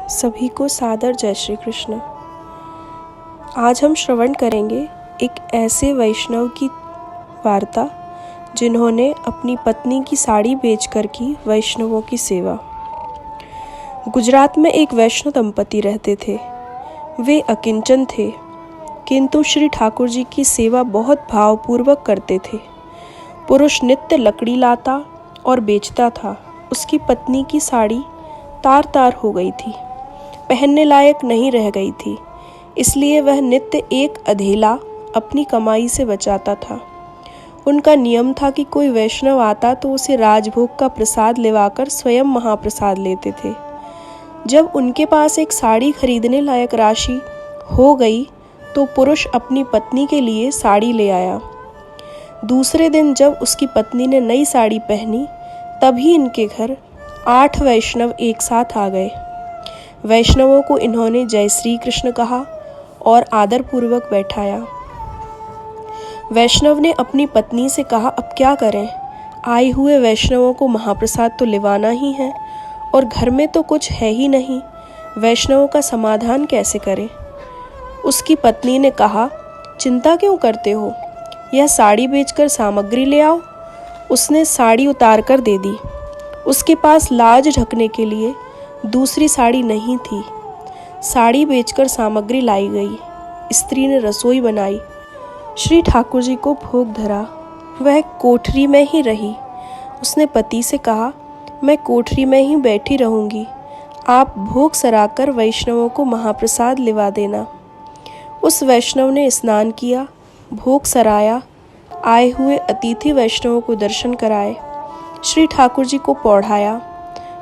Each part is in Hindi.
सभी को सादर जय श्री कृष्ण। आज हम श्रवण करेंगे एक ऐसे वैष्णव की वार्ता जिन्होंने अपनी पत्नी की साड़ी बेचकर की वैष्णवों की सेवा। गुजरात में एक वैष्णव दंपति रहते थे। वे अकिंचन थे, किंतु श्री ठाकुर जी की सेवा बहुत भावपूर्वक करते थे। पुरुष नित्य लकड़ी लाता और बेचता था। उसकी पत्नी की साड़ी तार तार हो गई थी, पहनने लायक नहीं रह गई थी, इसलिए वह नित्य एक अधेला अपनी कमाई से बचाता था। उनका नियम था कि कोई वैष्णव आता तो उसे राजभोग का प्रसाद लेवाकर स्वयं महाप्रसाद लेते थे। जब उनके पास एक साड़ी खरीदने लायक राशि हो गई तो पुरुष अपनी पत्नी के लिए साड़ी ले आया। दूसरे दिन जब उसकी पत्नी ने नई साड़ी पहनी, तभी इनके घर 8 वैष्णव एक साथ आ गए। वैष्णवों को इन्होंने जय श्री कृष्ण कहा और आदरपूर्वक बैठाया। वैष्णव ने अपनी पत्नी से कहा, अब क्या करें? आए हुए वैष्णवों को महाप्रसाद तो लेवाना ही है और घर में तो कुछ है ही नहीं। वैष्णवों का समाधान कैसे करें? उसकी पत्नी ने कहा, चिंता क्यों करते हो? यह साड़ी बेचकर सामग्री ले आओ। उसने साड़ी उतार कर दे दी। उसके पास लाज ढकने के लिए दूसरी साड़ी नहीं थी। साड़ी बेचकर सामग्री लाई गई। स्त्री ने रसोई बनाई। श्री ठाकुर जी को भोग धरा। वह कोठरी में ही रही। उसने पति से कहा, मैं कोठरी में ही बैठी रहूंगी, आप भोग सराकर वैष्णवों को महाप्रसाद लिवा देना। उस वैष्णव ने स्नान किया, भोग सराया, आए हुए अतिथि वैष्णवों को दर्शन कराए, श्री ठाकुर जी को पौढ़ाया।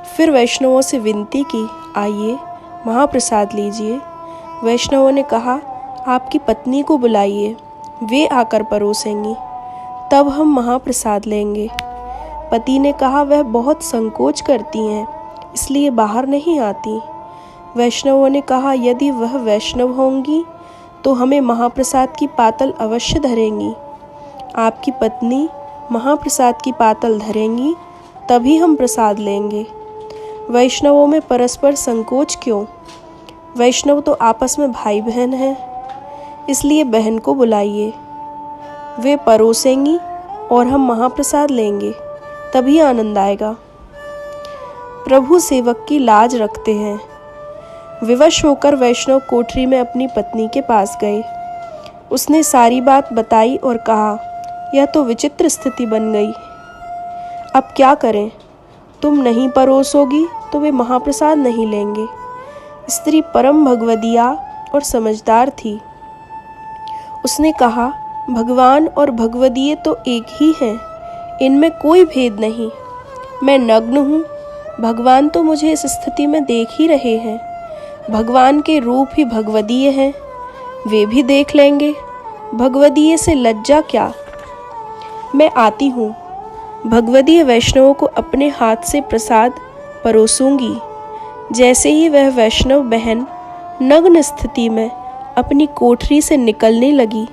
फिर वैष्णवों से विनती की, आइए महाप्रसाद लीजिए। वैष्णवों ने कहा, आपकी पत्नी को बुलाइए, वे आकर परोसेंगी, तब हम महाप्रसाद लेंगे। पति ने कहा, वह बहुत संकोच करती हैं, इसलिए बाहर नहीं आती। वैष्णवों ने कहा, यदि वह वैष्णव होंगी तो हमें महाप्रसाद की पातल अवश्य धरेंगी। आपकी पत्नी महाप्रसाद की पातल धरेंगी, तभी हम प्रसाद लेंगे। वैष्णवों में परस्पर संकोच क्यों? वैष्णव तो आपस में भाई बहन हैं, इसलिए बहन को बुलाइए, वे परोसेंगी और हम महाप्रसाद लेंगे, तभी आनंद आएगा। प्रभु सेवक की लाज रखते हैं। विवश होकर वैष्णव कोठरी में अपनी पत्नी के पास गए। उसने सारी बात बताई और कहा, यह तो विचित्र स्थिति बन गई, अब क्या करें? तुम नहीं परोसोगी तो वे महाप्रसाद नहीं लेंगे। स्त्री परम भगवदिया और समझदार थी। उसने कहा, भगवान और भगवदीय तो एक ही हैं, इनमें कोई भेद नहीं। मैं नग्न हूँ, भगवान तो मुझे इस स्थिति में देख ही रहे हैं। भगवान के रूप ही भगवदीय हैं, वे भी देख लेंगे, भगवदीय से लज्जा क्या? मैं आती हूँ। भगवदीय वैष्णवों को अपने हाथ से प्रसाद परोसूंगी। जैसे ही वह वैष्णव बहन नग्न स्थिति में अपनी कोठरी से निकलने लगी,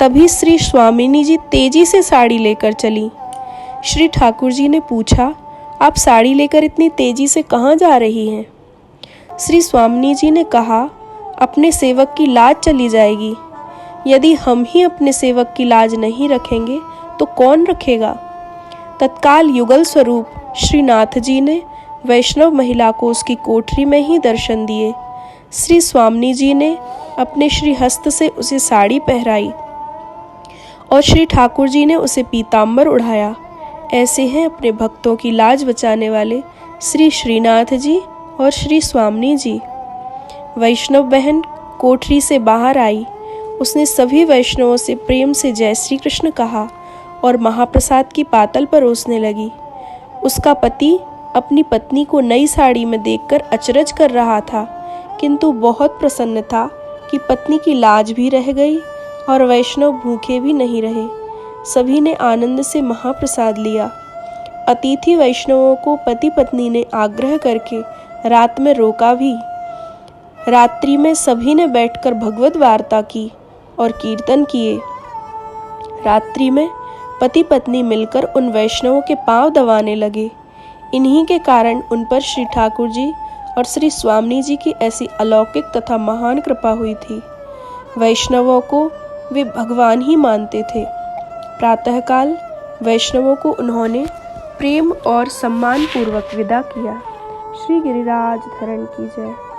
तभी श्री स्वामिनी जी तेजी से साड़ी लेकर चली। श्री ठाकुर जी ने पूछा, आप साड़ी लेकर इतनी तेजी से कहाँ जा रही हैं? श्री स्वामिनी जी ने कहा, अपने सेवक की लाज चली जाएगी। यदि हम ही अपने सेवक की लाज नहीं रखेंगे तो कौन रखेगा? तत्काल युगल स्वरूप श्रीनाथ जी ने वैष्णव महिला को उसकी कोठरी में ही दर्शन दिए। श्री स्वामिनी जी ने अपने श्री हस्त से उसे साड़ी पहराई और श्री ठाकुर जी ने उसे पीताम्बर उढ़ाया। ऐसे हैं अपने भक्तों की लाज बचाने वाले श्री श्रीनाथ जी और श्री स्वामिनी जी। वैष्णव बहन कोठरी से बाहर आई। उसने सभी वैष्णवों से प्रेम से जय श्री कृष्ण कहा और महाप्रसाद की पातल परोसने लगी। उसका पति अपनी पत्नी को नई साड़ी में देखकर अचरज कर रहा था, किंतु बहुत प्रसन्न था कि पत्नी की लाज भी रह गई और वैष्णव भूखे भी नहीं रहे। सभी ने आनंद से महाप्रसाद लिया। अतिथि वैष्णवों को पति पत्नी ने आग्रह करके रात में रोका भी। रात्रि में सभी ने बैठकर भगवत वार्ता की और कीर्तन किए। रात्रि में पति पत्नी मिलकर उन वैष्णवों के पांव दबाने लगे। इन्हीं के कारण उन पर श्री ठाकुर जी और श्री स्वामी जी की ऐसी अलौकिक तथा महान कृपा हुई थी। वैष्णवों को वे भगवान ही मानते थे। प्रातःकाल वैष्णवों को उन्होंने प्रेम और सम्मान पूर्वक विदा किया। श्री गिरिराज धरण की जय।